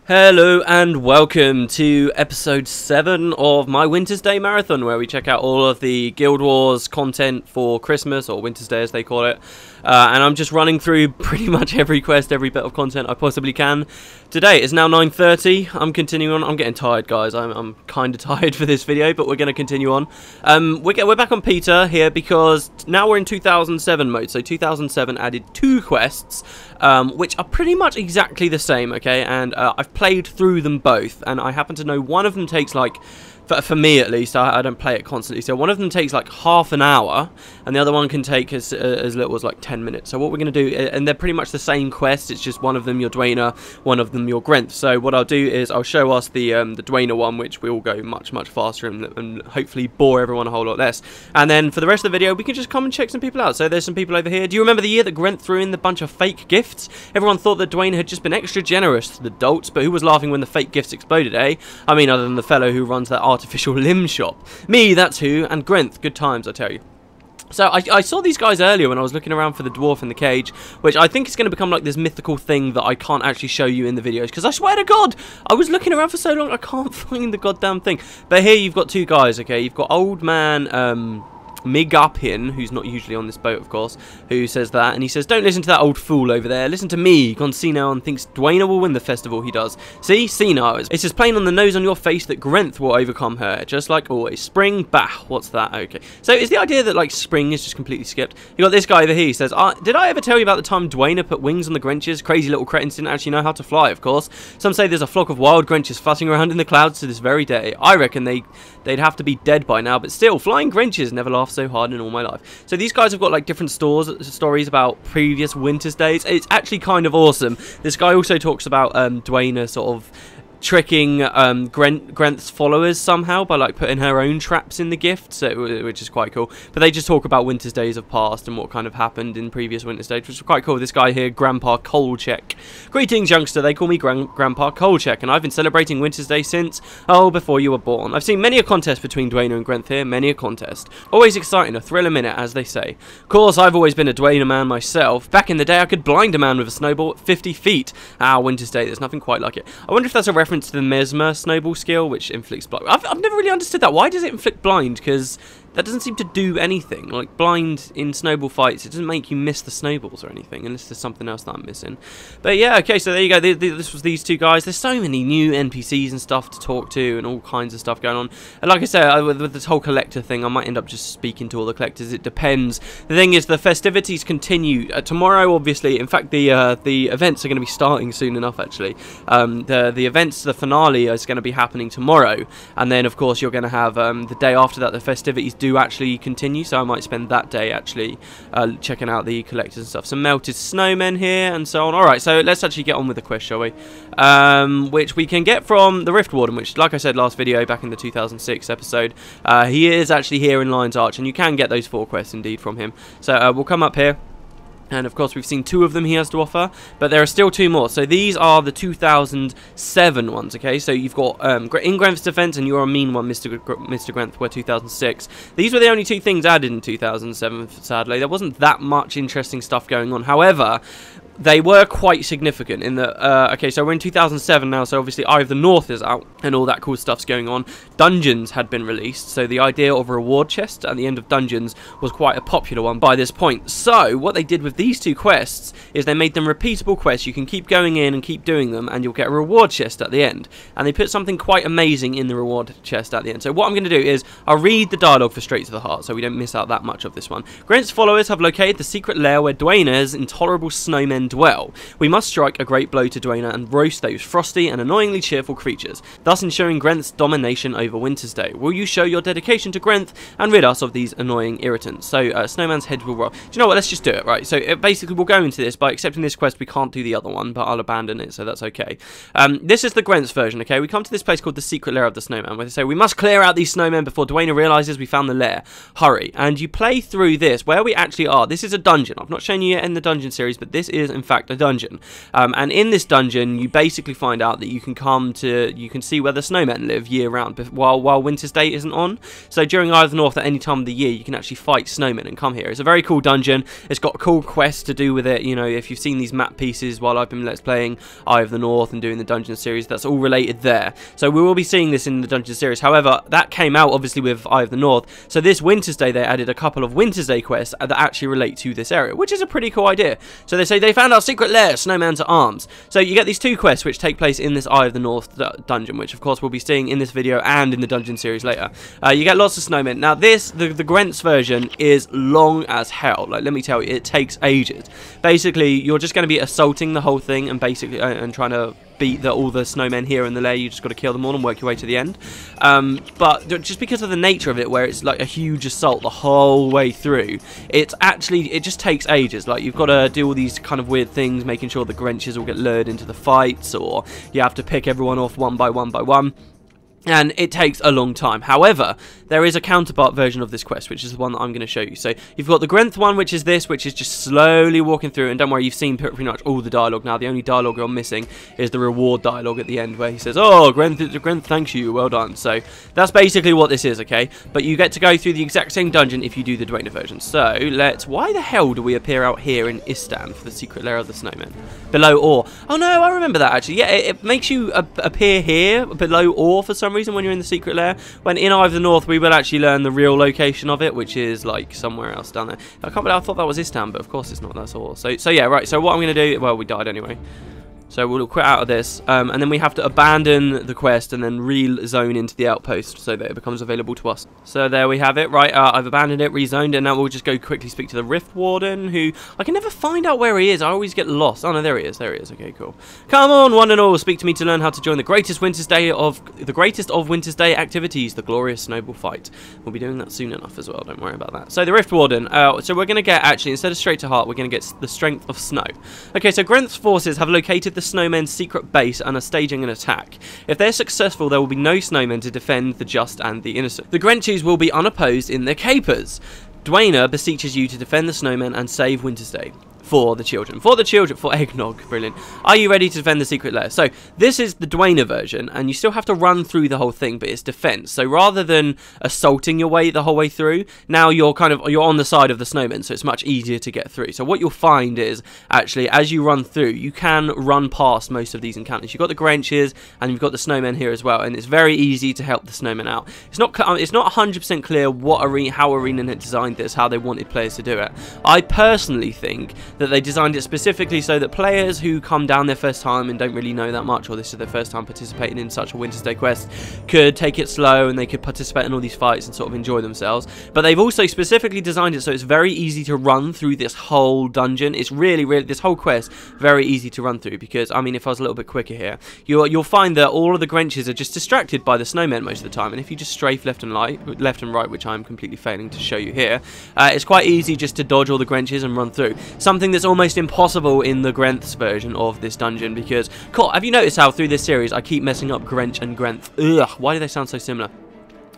Hello and welcome to episode 7 of my Wintersday marathon, where we check out all of the Guild Wars content for Christmas, or Wintersday as they call it. And I'm just running through pretty much every quest, every bit of content I possibly can. Today is now 9:30. I'm continuing on. I'm getting tired, guys. I'm kind of tired for this video, but we're going to continue on. We're back on Peter here because now we're in 2007 mode. So 2007 added 2 quests, which are pretty much exactly the same, okay? And I've played through them both, and I happen to know one of them takes like, for me at least, I don't play it constantly, so one of them takes like half an hour, and the other one can take as little as like 10 minutes. So what we're going to do, and they're pretty much the same quest, it's just one of them your Dwayner, one of them your Grenth. So what I'll do is I'll show us the Dwayner one, which will go much faster and hopefully bore everyone a whole lot less. And then for the rest of the video, we can just come and check some people out. So there's some people over here. Do you remember the year that Grenth threw in the bunch of fake gifts? Everyone thought that Dwayner had just been extra generous to the dolts, but who was laughing when the fake gifts exploded, eh? I mean, other than the fellow who runs that artificial limb shop. Me, that's who, and Grenth, good times, I tell you. So I saw these guys earlier when I was looking around for the dwarf in the cage, which I think is going to become like this mythical thing that I can't actually show you in the videos, because I swear to God, I was looking around for so long, I can't find the goddamn thing. But here you've got 2 guys, okay? You've got old man, Migupin, who's not usually on this boat, of course, who says that, and he says, don't listen to that old fool over there, listen to me, gone senile and thinks Dwayner will win the festival he does. See, senile. It says plain on the nose on your face that Grenth will overcome her, just like always. Spring, bah, what's that? Okay. So is the idea that, like, spring is just completely skipped? You got this guy over here, he says, did I ever tell you about the time Dwayner put wings on the Grenches? Crazy little cretins didn't actually know how to fly, of course. Some say there's a flock of wild Grenches flutting around in the clouds to this very day. I reckon they'd have to be dead by now, but still, flying Grenches never laughed so hard in all my life. So these guys have got like different stories about previous Wintersdays. It's actually kind of awesome. This guy also talks about Dwayner sort of tricking Grenth's followers somehow by like putting her own traps in the gift, so, which is quite cool. But they just talk about Wintersdays of past and what kind of happened in previous Wintersdays, which is quite cool. This guy here, Grandpa Kolchek. Greetings, youngster. They call me Grandpa Kolchek, and I've been celebrating Wintersday since, oh, before you were born. I've seen many a contest between Dwayner and Grenth here, many a contest. Always exciting, a thrill a minute, as they say. Of course, I've always been a Dwayner man myself. Back in the day, I could blind a man with a snowball at 50 feet. Ah, Wintersday, there's nothing quite like it. I wonder if that's a reference to the Mesmer snowball skill, which inflicts blind. I've never really understood that. Why does it inflict blind? Because that doesn't seem to do anything. Like, blind in snowball fights, it doesn't make you miss the snowballs or anything, unless there's something else that I'm missing. But yeah, okay, so there you go. This was these 2 guys. There's so many new NPCs and stuff to talk to, and all kinds of stuff going on. And like I said, with this whole collector thing, I might end up just speaking to all the collectors. It depends. The thing is, the festivities continue tomorrow, obviously. In fact, the events are going to be starting soon enough, actually. The events, the finale is going to be happening tomorrow, and then of course you're going to have the day after that, the festivities do actually continue, so I might spend that day actually checking out the collectors and stuff. Some melted snowmen here and so on. Alright, so let's actually get on with the quest, shall we? Which we can get from the Rift Warden, which, like I said last video, back in the 2006 episode, he is actually here in Lion's Arch, and you can get those 4 quests indeed from him. So we'll come up here. And of course we've seen 2 of them he has to offer, but there are still 2 more. So these are the 2007 ones, okay? So you've got in Grenth's defense, and you're a mean one, Mr. Grenth, were 2006. These were the only 2 things added in 2007, sadly. There wasn't that much interesting stuff going on. However, they were quite significant in that, okay, so we're in 2007 now, so obviously Eye of the North is out, and all that cool stuff's going on. Dungeons had been released, so the idea of a reward chest at the end of Dungeons was quite a popular one by this point. So, what they did with these 2 quests is they made them repeatable quests. You can keep going in and keep doing them, and you'll get a reward chest at the end. And they put something quite amazing in the reward chest at the end. So what I'm going to do is, I'll read the dialogue for Straight to the Heart, so we don't miss out that much of this one. Grenth's followers have located the secret lair where Dwayner's intolerable snowmen dwell. We must strike a great blow to Dwayner and roast those frosty and annoyingly cheerful creatures, thus ensuring Grenth's domination over Wintersday. Will you show your dedication to Grenth and rid us of these annoying irritants? So Snowman's head will roll. Do you know what? Let's just do it, right? So basically we'll go into this. By accepting this quest, we can't do the other one, but I'll abandon it, so that's okay. This is the Grenth's version, okay? We come to this place called the Secret Lair of the Snowman, where they say, we must clear out these snowmen before Dwayner realises we found the lair. Hurry. And you play through this, where we actually are. This is a dungeon. I've not shown you yet in the dungeon series, but this is in fact a dungeon. And in this dungeon, you basically find out that you can see where the snowmen live year round while Winter's Day isn't on. So during Eye of the North, at any time of the year, you can actually fight snowmen and come here. It's a very cool dungeon. It's got a cool quest to do with it. You know, if you've seen these map pieces while I've been Let's Playing Eye of the North and doing the dungeon series, that's all related there. So we will be seeing this in the dungeon series. However, that came out obviously with Eye of the North. So this Winter's Day, they added a couple of Winter's Day quests that actually relate to this area, which is a pretty cool idea. So they say they found our secret lair, snowman's arms. So you get these two quests which take place in this Eye of the North dungeon, which of course we'll be seeing in this video and in the dungeon series later. You get lots of snowmen. Now this, the Grent's version is long as hell. Like, let me tell you, it takes ages. Basically, you're just going to be assaulting the whole thing and basically and trying to beat all the snowmen here in the lair. You just got to kill them all and work your way to the end. But just because of the nature of it, where it's like a huge assault the whole way through, it just takes ages. Like, you've got to do all these kind of weird things, making sure the Grenches will get lured into the fights, or you have to pick everyone off one by one. And it takes a long time. However, there is a counterpart version of this quest, which is the one that I'm going to show you. So you've got the Grenth one, which is this, which is just slowly walking through. And don't worry, you've seen pretty much all the dialogue now. The only dialogue you're missing is the reward dialogue at the end, where he says, "Oh, Grenth thanks you, well done." So that's basically what this is, okay? But you get to go through the exact same dungeon if you do the Dwemer version. So why the hell do we appear out here in Istan for the secret lair of the snowmen? Below Ore. Oh no, I remember that actually. Yeah, it makes you appear here below Ore for some reason when you're in the secret lair. When in Eye of the North, we will actually learn the real location of it, which is like somewhere else down there. I can't believe I thought that was Istan, but of course it's not. That's all. So yeah, right. So what I'm going to do? Well, we died anyway. So we'll quit out of this, and then we have to abandon the quest and then re-zone into the outpost so that it becomes available to us. So there we have it. Right, I've abandoned it, rezoned, and now we'll just go quickly speak to the Rift Warden, who I can never find out where he is. I always get lost. Oh no, there he is. There he is. Okay, cool. Come on, one and all, speak to me to learn how to join the greatest of Winter's Day activities, the glorious snowball fight. We'll be doing that soon enough as well. Don't worry about that. So the Rift Warden. So we're going to get, actually, instead of straight to heart, we're going to get the strength of snow. Okay, so Grenth's forces have located the snowmen's secret base and are staging an attack. If they're successful, there will be no snowmen to defend the just and the innocent. The Grenches will be unopposed in their capers. Dwemer beseeches you to defend the snowmen and save Winter's Day. For the children, for eggnog, brilliant. Are you ready to defend the secret lair? So this is the Dwemer version, and you still have to run through the whole thing, but it's defense. So rather than assaulting your way the whole way through, now you're on the side of the snowmen, so it's much easier to get through. So what you'll find is, actually, as you run through, you can run past most of these encounters. You've got the Grenches, and you've got the snowmen here as well, and it's very easy to help the snowmen out. It's not 100% clear how ArenaNet designed this, how they wanted players to do it. I personally think that they designed it specifically so that players who come down their first time and don't really know that much, or this is their first time participating in such a Winter's Day quest, could take it slow and they could participate in all these fights and sort of enjoy themselves. But they've also specifically designed it so it's very easy to run through this whole dungeon. It's really, this whole quest, very easy to run through, because, I mean, if I was a little bit quicker here, you'll find that all of the Grenches are just distracted by the snowmen most of the time, and if you just strafe left and right, which I'm completely failing to show you here, it's quite easy just to dodge all the Grenches and run through. Something that's almost impossible in the Grenth's version of this dungeon, because, have you noticed how through this series I keep messing up Grench and Grenth? Ugh, why do they sound so similar?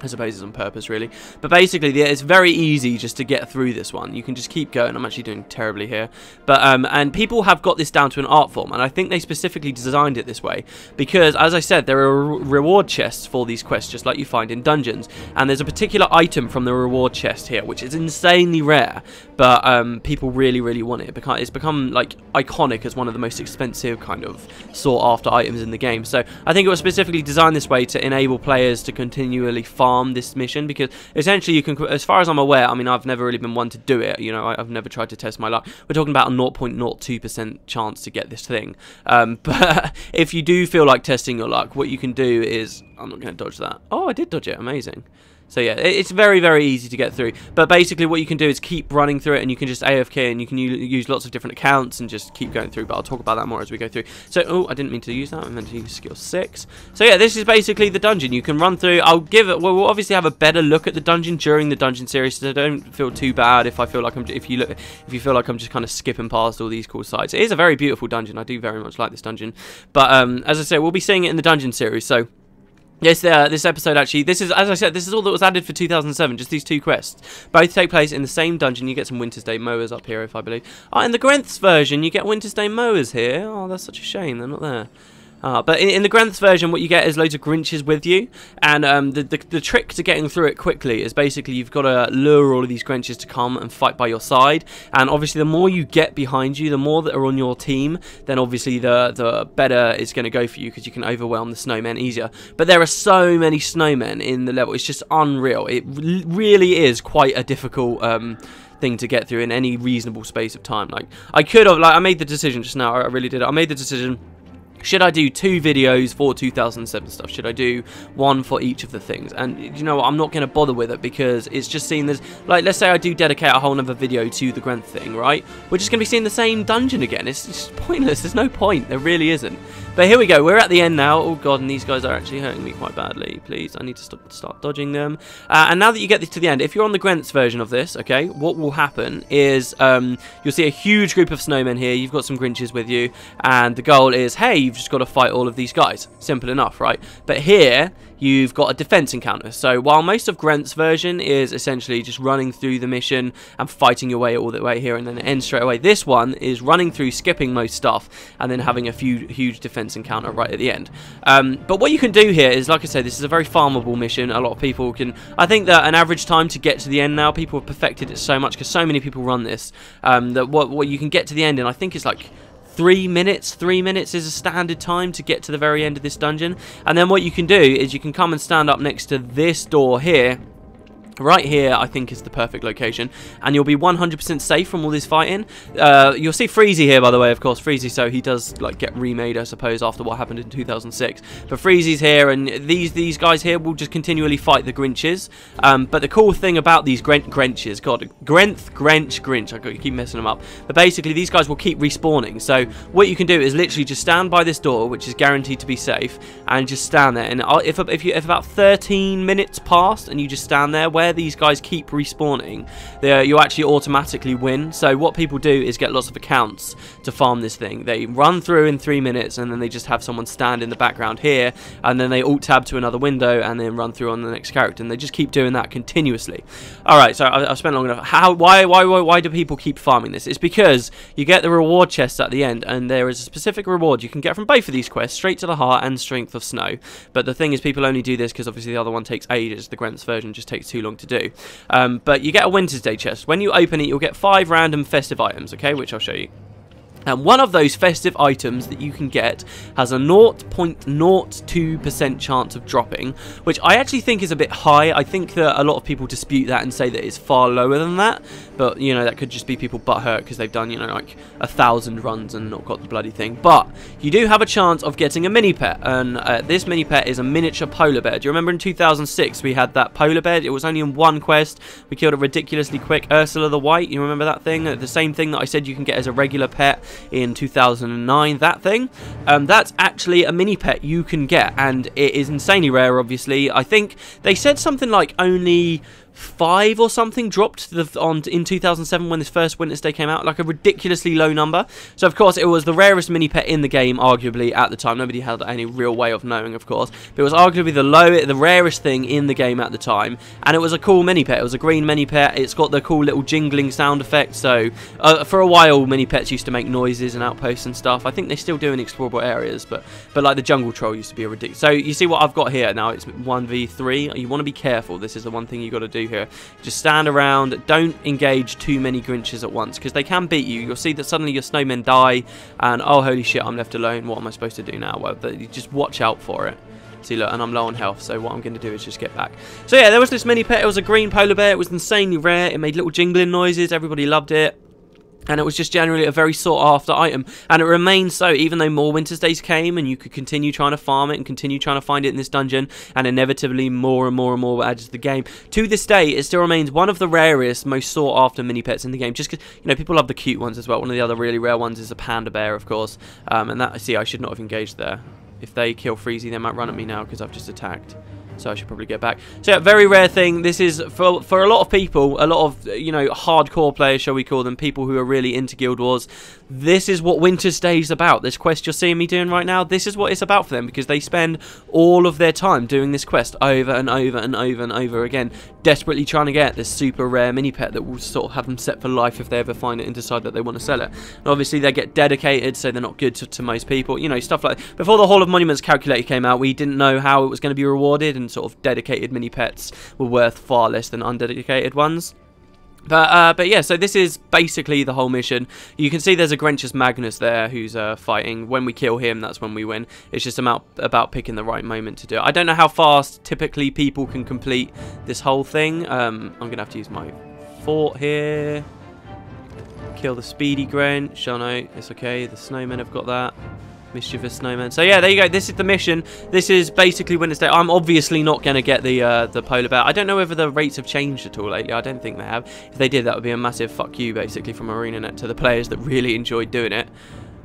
I suppose it's on purpose, really. But basically, it's very easy just to get through this one. You can just keep going. I'm actually doing terribly here. But and people have got this down to an art form, and I think they specifically designed it this way because, as I said, there are reward chests for these quests, just like you find in dungeons. And there's a particular item from the reward chest here, which is insanely rare, but people really, really want it. It's become, like, iconic as one of the most expensive kind of sought-after items in the game. So I think it was specifically designed this way to enable players to continually farm this mission, because essentially you can, as far as I'm aware, I mean, I've never really been one to do it, you know, I've never tried to test my luck. We're talking about a 0.02% chance to get this thing, but if you do feel like testing your luck, what you can do is, I'm not going to dodge that. Oh, I did dodge it, amazing. So yeah, it's very, very easy to get through. But basically what you can do is keep running through it, and you can just AFK, and you can use lots of different accounts and just keep going through. But I'll talk about that more as we go through. So, oh, I didn't mean to use that. I meant to use skill 6. So yeah, this is basically the dungeon. You can run through. We'll obviously have a better look at the dungeon during the dungeon series, so don't feel too bad if I feel like if you feel like I'm just kind of skipping past all these cool sites. It is a very beautiful dungeon. I do very much like this dungeon. But as I say, we'll be seeing it in the dungeon series. So Yes, this episode actually, this is, as I said, this is all that was added for 2007, just these 2 quests. Both take place in the same dungeon. You get some Wintersday mowers up here, if I believe. Oh, in the Grenth's version, you get Wintersday mowers here. Oh, that's such a shame, they're not there. But in the Grenth's version, what you get is loads of Grinches with you, and the trick to getting through it quickly is basically you've got to lure all of these Grinches to come and fight by your side, and obviously the more you get behind you, the more that are on your team, then obviously the better it's going to go for you, because you can overwhelm the snowmen easier. But there are so many snowmen in the level, it's just unreal. It really is quite a difficult thing to get through in any reasonable space of time. Like, I could have, like, I made the decision just now, I really did it. I made the decision, should I do 2 videos for 2007 stuff? Should I do 1 for each of the things? And you know what, I'm not going to bother with it, because it's just seeing this, like, let's say I do dedicate a whole other video to the Grenth thing, right? We're just going to be seeing the same dungeon again. It's just pointless. There's no point. There really isn't. But here we go. We're at the end now. Oh god, and these guys are actually hurting me quite badly. Please, I need to start dodging them. And now that you get this to the end, if you're on the Grenth's version of this, okay, what will happen is you'll see a huge group of snowmen here. You've got some Grinches with you, and the goal is, hey, you've just got to fight all of these guys. Simple enough, right? But here, you've got a defense encounter. So while most of Grenth's version is essentially just running through the mission and fighting your way all the way here and then it ends straight away, this one is running through, skipping most stuff, and then having a huge defense encounter right at the end. But what you can do here is, like I said, this is a very farmable mission. A lot of people can, I think that an average time to get to the end now, people have perfected it so much because so many people run this, that what you can get to the end in, I think it's like 3 minutes. 3 minutes is a standard time to get to the very end of this dungeon. And then what you can do is you can come and stand up next to this door here. Right here, I think, is the perfect location, and you'll be 100% safe from all this fighting. You'll see Freezy here, by the way, of course. Freezy, so he does like get remade, I suppose, after what happened in 2006. But Freezy's here, and these guys here will just continually fight the Grinches. But the cool thing about these Grinches, God, Grinch, I keep messing them up. But basically, these guys will keep respawning. So what you can do is literally just stand by this door, which is guaranteed to be safe, and just stand there. And if about 13 minutes passed, and you just stand there, where these guys keep respawning, you actually automatically win. So what people do is get lots of accounts to farm this thing. They run through in 3 minutes, and then they just have someone stand in the background here, and then they alt tab to another window and then run through on the next character, and they just keep doing that continuously. Alright, so I've spent long enough. Why do people keep farming this? It's because you get the reward chests at the end, and there is a specific reward you can get from both of these quests, Straight to the Heart and Strength of Snow. But the thing is, people only do this because obviously the other one takes ages. The Grenth's version just takes too long to do. But you get a Wintersday chest. When you open it, you'll get 5 random festive items, okay, which I'll show you. And one of those festive items that you can get has a 0.02% chance of dropping, which I actually think is a bit high. I think that a lot of people dispute that and say that it's far lower than that. But, you know, that could just be people butthurt because they've done, you know, like 1,000 runs and not got the bloody thing. But you do have a chance of getting a mini pet, and this mini pet is a miniature polar bear. Do you remember in 2006 we had that polar bear? It was only in 1 quest. We killed it ridiculously quick. Ursula the White, you remember that thing? The same thing that I said you can get as a regular pet in 2009, that thing. That's actually a mini pet you can get, and it is insanely rare, obviously. I think they said something like only 5 or something dropped in 2007 when this first Wintersday came out, like a ridiculously low number. So of course it was the rarest mini pet in the game, arguably, at the time. Nobody had any real way of knowing, of course, but it was arguably the rarest thing in the game at the time, and it was a cool mini pet. It was a green mini pet. It's got the cool little jingling sound effect. So for a while mini pets used to make noises and outposts and stuff. I think they still do in explorable areas, but like the jungle troll used to be a ridiculous. So you see what I've got here now, it's 1v3. You want to be careful. This is the one thing you got to do here. Just stand around, don't engage too many Grinches at once, because they can beat you. You'll see that suddenly your snowmen die, and oh holy shit, I'm left alone. What am I supposed to do now? Well, you just watch out for it. See, look, and I'm low on health, so what I'm going to do is just get back. So yeah, there was this mini pet. It was a green polar bear. It was insanely rare. It made little jingling noises. Everybody loved it. And it was just generally a very sought-after item. And it remains so, even though more Wintersdays came, and you could continue trying to farm it and continue trying to find it in this dungeon, and inevitably more and more and more were added to the game. To this day, it still remains one of the rarest, most sought-after mini-pets in the game. Just because, you know, people love the cute ones as well. One of the other really rare ones is a panda bear, of course. And that, see, I should not have engaged there. If they kill Freezy, they might run at me now because I've just attacked. So I should probably get back. So yeah, very rare thing. This is for a lot of people, a lot of, you know, hardcore players, shall we call them, people who are really into Guild Wars. This is what Wintersday is about. This quest you're seeing me doing right now, this is what it's about for them, because they spend all of their time doing this quest over and over and over and over again, desperately trying to get this super rare mini pet that will sort of have them set for life if they ever find it and decide that they want to sell it. And obviously they get dedicated, so they're not good to most people, you know, stuff like that. Before the Hall of Monuments calculator came out, we didn't know how it was going to be rewarded, and sort of dedicated mini pets were worth far less than undedicated ones. But yeah, so this is basically the whole mission. You can see there's a Grenchus Magnus there who's fighting. When we kill him, that's when we win. It's just about picking the right moment to do it. I don't know how fast typically people can complete this whole thing. I'm going to have to use my fort here. Kill the speedy Grench. Oh no, it's okay. The snowmen have got that. Mischievous snowman. So yeah, there you go. This is the mission. This is basically Wintersday. I'm obviously not going to get the polar bear. I don't know whether the rates have changed at all lately. I don't think they have. If they did, that would be a massive fuck you, basically, from ArenaNet to the players that really enjoyed doing it.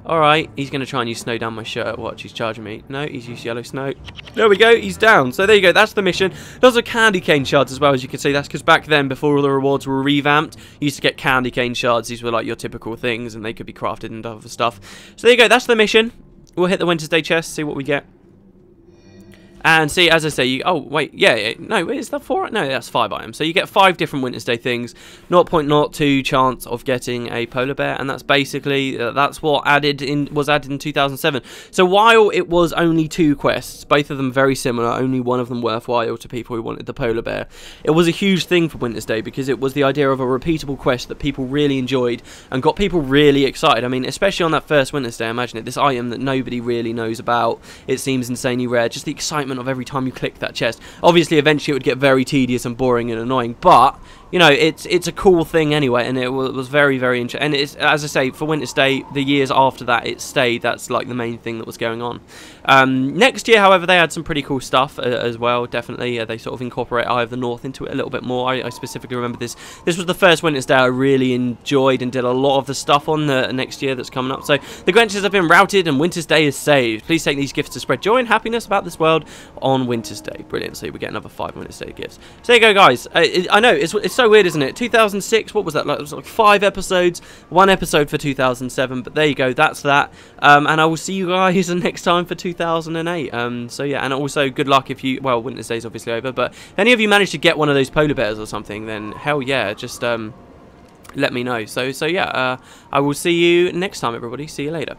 Alright, he's going to try and use snow down my shirt. Watch, he's charging me. No, he's used yellow snow. There we go, he's down. So there you go, that's the mission. Lots of candy cane shards as well, as you can see. That's because back then, before all the rewards were revamped, you used to get candy cane shards. These were like your typical things, and they could be crafted and other stuff. So there you go, that's the mission. We'll hit the Wintersday chest, see what we get. And see, as I say, oh, wait, yeah, no, is that 4? No, that's 5 items. So you get 5 different Wintersday things, 0.02 chance of getting a polar bear, and that's basically, that's what was added in 2007. So while it was only 2 quests, both of them very similar, only one of them worthwhile to people who wanted the polar bear, it was a huge thing for Wintersday, because it was the idea of a repeatable quest that people really enjoyed, and got people really excited. I mean, especially on that first Wintersday, imagine it, this item that nobody really knows about, it seems insanely rare, just the excitement of every time you click that chest. Obviously eventually it would get very tedious and boring and annoying, but you know, it's a cool thing anyway, and it was very, very interesting. And it's, as I say, for Wintersday, the years after that it stayed. That's like the main thing that was going on. Next year, however, they had some pretty cool stuff as well. Definitely, they sort of incorporate Eye of the North into it a little bit more. I specifically remember this. This was the first Wintersday I really enjoyed and did a lot of the stuff on the next year that's coming up. So the Grenches have been routed and Wintersday is saved. Please take these gifts to spread joy and happiness about this world on Wintersday. Brilliant. So we get another 5 Wintersday gifts. So there you go, guys. I know it's so weird, isn't it? 2006, what was that like? It was like 5 episodes, 1 episode for 2007, but there you go, that's that. And I will see you guys next time for 2008. So yeah, and also good luck if you, well, Winter's Day's obviously over, but if any of you manage to get one of those polar bears or something, then hell yeah, just let me know. So yeah, I will see you next time, everybody. See you later.